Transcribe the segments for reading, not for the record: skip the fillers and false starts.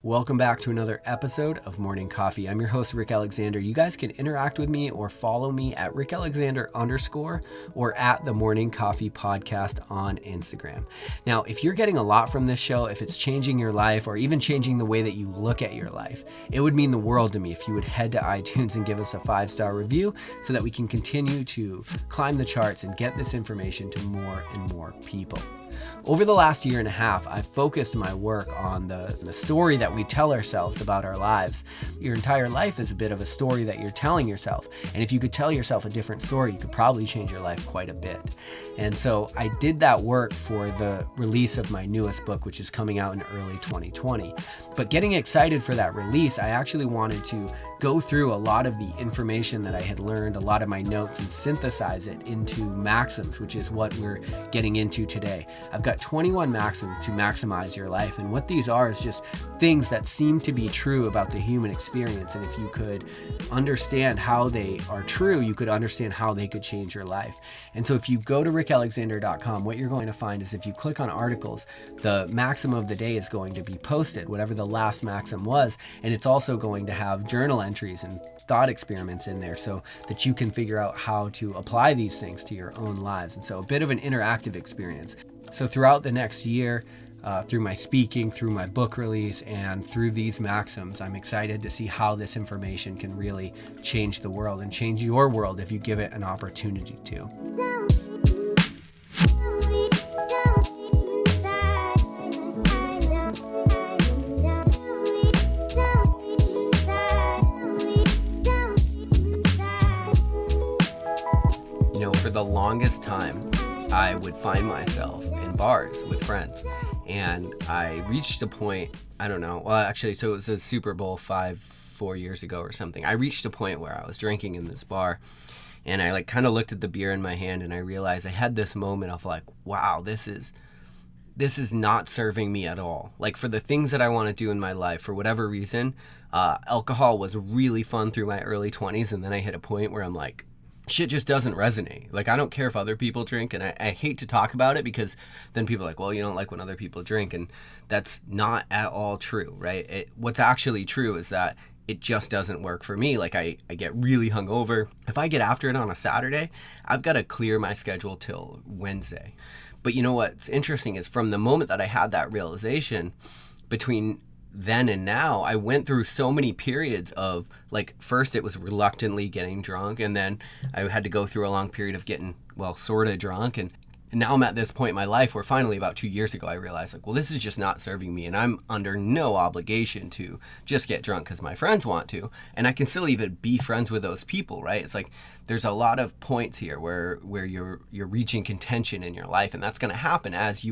Welcome back to another episode of Morning Coffee. I'm your host, Rick Alexander. You guys can interact with me or follow me at @RickAlexander_ or at the Morning Coffee Podcast on Instagram. Now, if you're getting a lot from this show, if it's changing your life or even changing the way that you look at your life, it would mean the world to me if you would head to iTunes and give us a 5-star review so that we can continue to climb the charts and get this information to more and more people. Over the last year and a half, I've focused my work on the story that we tell ourselves about our lives. Your entire life is a bit of a story that you're telling yourself. And if you could tell yourself a different story, you could probably change your life quite a bit. And so I did that work for the release of my newest book, which is coming out in early 2020. But getting excited for that release, I actually wanted to go through a lot of the information that I had learned, a lot of my notes, and synthesize it into maxims, which is what we're getting into today. I've got 21 maxims to maximize your life, and what these are is just things that seem to be true about the human experience, and if you could understand how they are true, you could understand how they could change your life. And so if you go to rickalexander.com, what you're going to find is if you click on articles, the maxim of the day is going to be posted, whatever the last maxim was, and it's also going to have journal entries and thought experiments in there so that you can figure out how to apply these things to your own lives. And so a bit of an interactive experience. So throughout the next year, through my speaking, through my book release, and through these maxims, I'm excited to see how this information can really change the world and change your world if you give it an opportunity to. For the longest time, I would find myself in bars with friends, and I reached a point, so it was a Super Bowl 4 years ago or something. I reached a point where I was drinking in this bar, and I kind of looked at the beer in my hand, and I realized I had this moment of wow, this is not serving me at all. For the things that I want to do in my life, for whatever reason, alcohol was really fun through my early 20s, and then I hit a point where I'm like, shit just doesn't resonate. I don't care if other people drink, and I hate to talk about it because then people are like, well, you don't like when other people drink, and that's not at all true, right? What's actually true is that it just doesn't work for me. I get really hungover. If I get after it on a Saturday, I've got to clear my schedule till Wednesday. But you know what's interesting is from the moment that I had that realization, between then and now, I went through so many periods of first it was reluctantly getting drunk, and then I had to go through a long period of getting sort of drunk, and now I'm at this point in my life where finally about 2 years ago I realized this is just not serving me, and I'm under no obligation to just get drunk because my friends want to, and I can still even be friends with those people, right? It's there's a lot of points here where you're reaching contention in your life, and that's going to happen as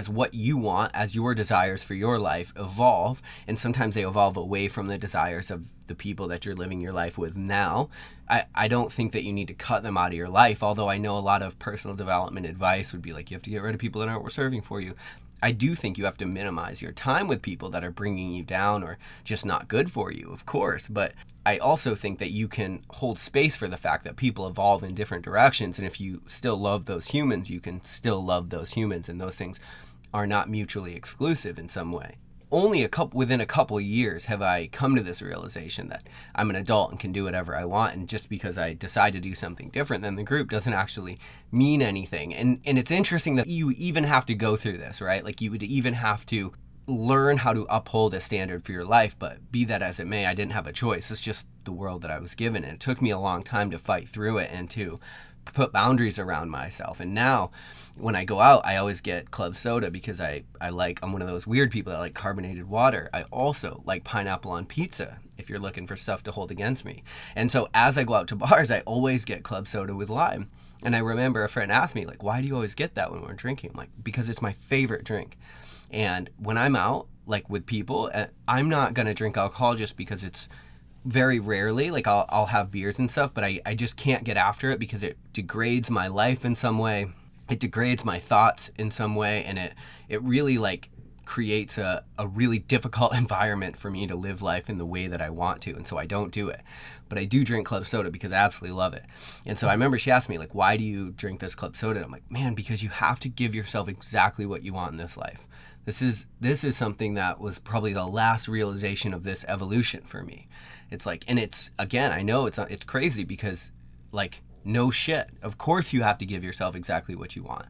what you want, as your desires for your life evolve, and sometimes they evolve away from the desires of the people that you're living your life with now. I don't think that you need to cut them out of your life, although I know a lot of personal development advice would be you have to get rid of people that aren't serving for you. I do think you have to minimize your time with people that are bringing you down or just not good for you, of course, but I also think that you can hold space for the fact that people evolve in different directions, and if you still love those humans, you can still love those humans, and those things are not mutually exclusive in some way. Only within a couple years have I come to this realization that I'm an adult and can do whatever I want, and just because I decide to do something different than the group doesn't actually mean anything. And it's interesting that you even have to go through this, right? You would even have to learn how to uphold a standard for your life, but be that as it may, I didn't have a choice. It's just the world that I was given, and it took me a long time to fight through it and to put boundaries around myself. And now when I go out, I always get club soda because I'm one of those weird people that like carbonated water. I also like pineapple on pizza if you're looking for stuff to hold against me. And so as I go out to bars, I always get club soda with lime. And I remember a friend asked me, why do you always get that when we're drinking? I'm like, because it's my favorite drink. And when I'm out, with people, I'm not going to drink alcohol just because it's very rarely, I'll have beers and stuff, but I just can't get after it because it degrades my life in some way. It degrades my thoughts in some way, and it really creates a really difficult environment for me to live life in the way that I want to, and so I don't do it. But I do drink club soda because I absolutely love it. And so I remember she asked me, why do you drink this club soda? And I'm like, man, because you have to give yourself exactly what you want in this life. This is something that was probably the last realization of this evolution for me. It's like, and it's, again, I know it's crazy because, like, no shit. Of course you have to give yourself exactly what you want.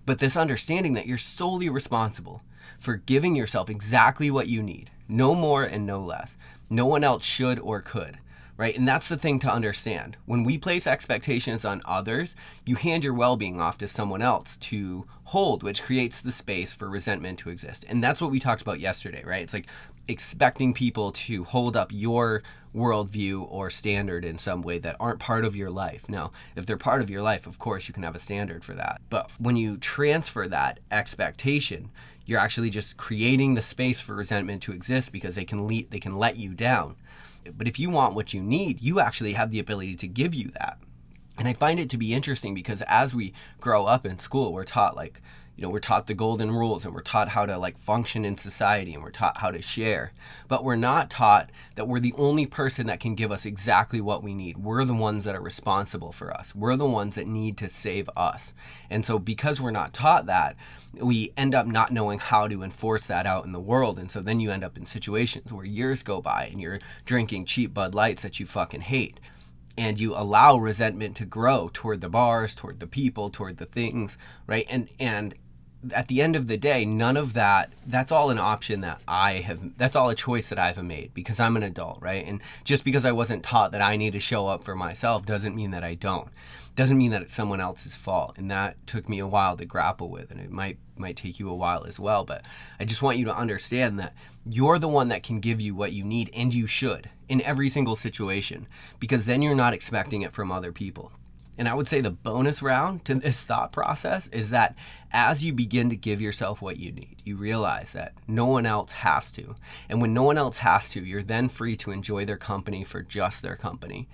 But this understanding that you're solely responsible for giving yourself exactly what you need, no more and no less. No one else should or could. Right? And that's the thing to understand. When we place expectations on others, you hand your well-being off to someone else to hold, which creates the space for resentment to exist. And that's what we talked about yesterday, right? It's like expecting people to hold up your worldview or standard in some way that aren't part of your life. Now, if they're part of your life, of course, you can have a standard for that. But when you transfer that expectation, you're actually just creating the space for resentment to exist because they can let you down. But if you want what you need, you actually have the ability to give you that. And I find it to be interesting because as we grow up in school, we're taught we're taught the golden rules and we're taught how to function in society and we're taught how to share. But we're not taught that we're the only person that can give us exactly what we need. We're the ones that are responsible for us. We're the ones that need to save us. And so because we're not taught that, we end up not knowing how to enforce that out in the world. And so then you end up in situations where years go by and you're drinking cheap Bud Lights that you fucking hate. And you allow resentment to grow toward the bars, toward the people, toward the things, right? And at the end of the day, none of that's all an option that's all a choice that I've made because I'm an adult, right? And just because I wasn't taught that I need to show up for myself doesn't mean that I don't. Doesn't mean that it's someone else's fault. And that took me a while to grapple with, and it might take you a while as well. But I just want you to understand that you're the one that can give you what you need, and you should in every single situation, because then you're not expecting it from other people. And I would say the bonus round to this thought process is that as you begin to give yourself what you need, you realize that no one else has to. And when no one else has to, you're then free to enjoy their company for just their company.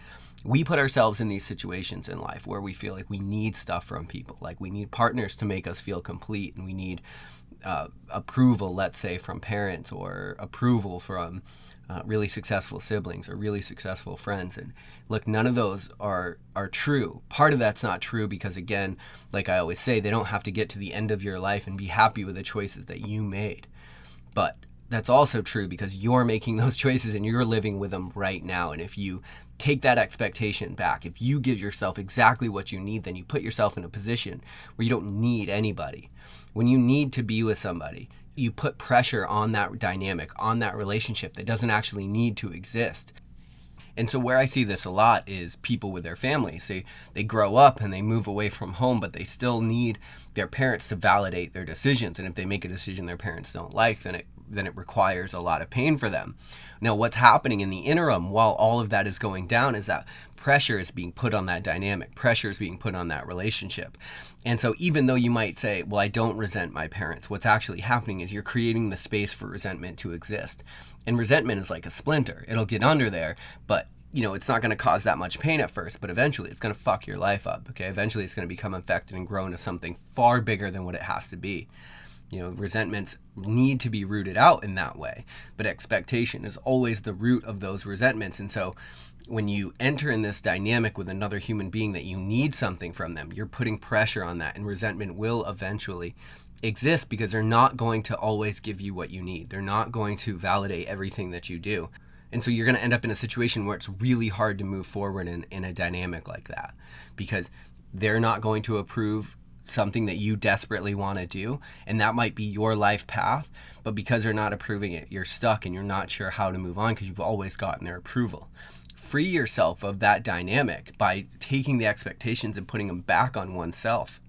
We put ourselves in these situations in life where we feel like we need stuff from people, like we need partners to make us feel complete, and we need approval, let's say, from parents, or approval from really successful siblings or really successful friends. And look, none of those are true. Part of that's not true because, again, like I always say, they don't have to get to the end of your life and be happy with the choices that you made. But that's also true because you're making those choices and you're living with them right now. And if you take that expectation back, if you give yourself exactly what you need, then you put yourself in a position where you don't need anybody. When you need to be with somebody, you put pressure on that dynamic, on that relationship that doesn't actually need to exist. And so where I see this a lot is people with their families. They grow up and they move away from home, but they still need their parents to validate their decisions. And if they make a decision their parents don't like, then it requires a lot of pain for them. Now, what's happening in the interim while all of that is going down is that pressure is being put on that dynamic. Pressure is being put on that relationship. And so even though you might say, well, I don't resent my parents, what's actually happening is you're creating the space for resentment to exist. And resentment is like a splinter. It'll get under there, but it's not going to cause that much pain at first, but eventually it's going to fuck your life up. Okay. Eventually it's going to become infected and grow into something far bigger than what it has to be. Resentments need to be rooted out in that way, but expectation is always the root of those resentments. And so when you enter in this dynamic with another human being that you need something from them, you're putting pressure on that, and resentment will eventually exist because they're not going to always give you what you need. They're not going to validate everything that you do. And so you're going to end up in a situation where it's really hard to move forward in a dynamic like that because they're not going to approve something that you desperately want to do, and that might be your life path, but because they're not approving it, you're stuck and you're not sure how to move on because you've always gotten their approval. Free yourself of that dynamic by taking the expectations and putting them back on oneself.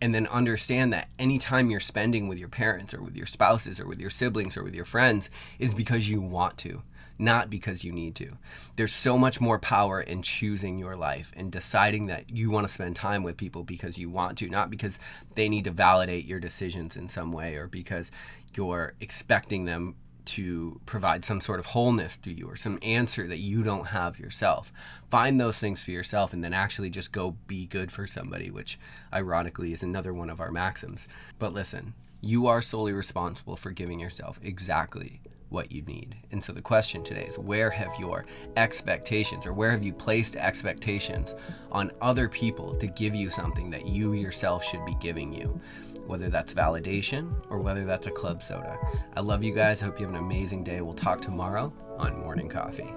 And then understand that any time you're spending with your parents or with your spouses or with your siblings or with your friends is because you want to, not because you need to. There's so much more power in choosing your life and deciding that you want to spend time with people because you want to, not because they need to validate your decisions in some way or because you're expecting them to provide some sort of wholeness to you or some answer that you don't have yourself. Find those things for yourself and then actually just go be good for somebody, which ironically is another one of our maxims. But listen, you are solely responsible for giving yourself exactly what you need. And so the question today is, where have your expectations, or where have you placed expectations on other people to give you something that you yourself should be giving you? whether that's validation or whether that's a club soda. I love you guys. I hope you have an amazing day. We'll talk tomorrow on Morning Coffee.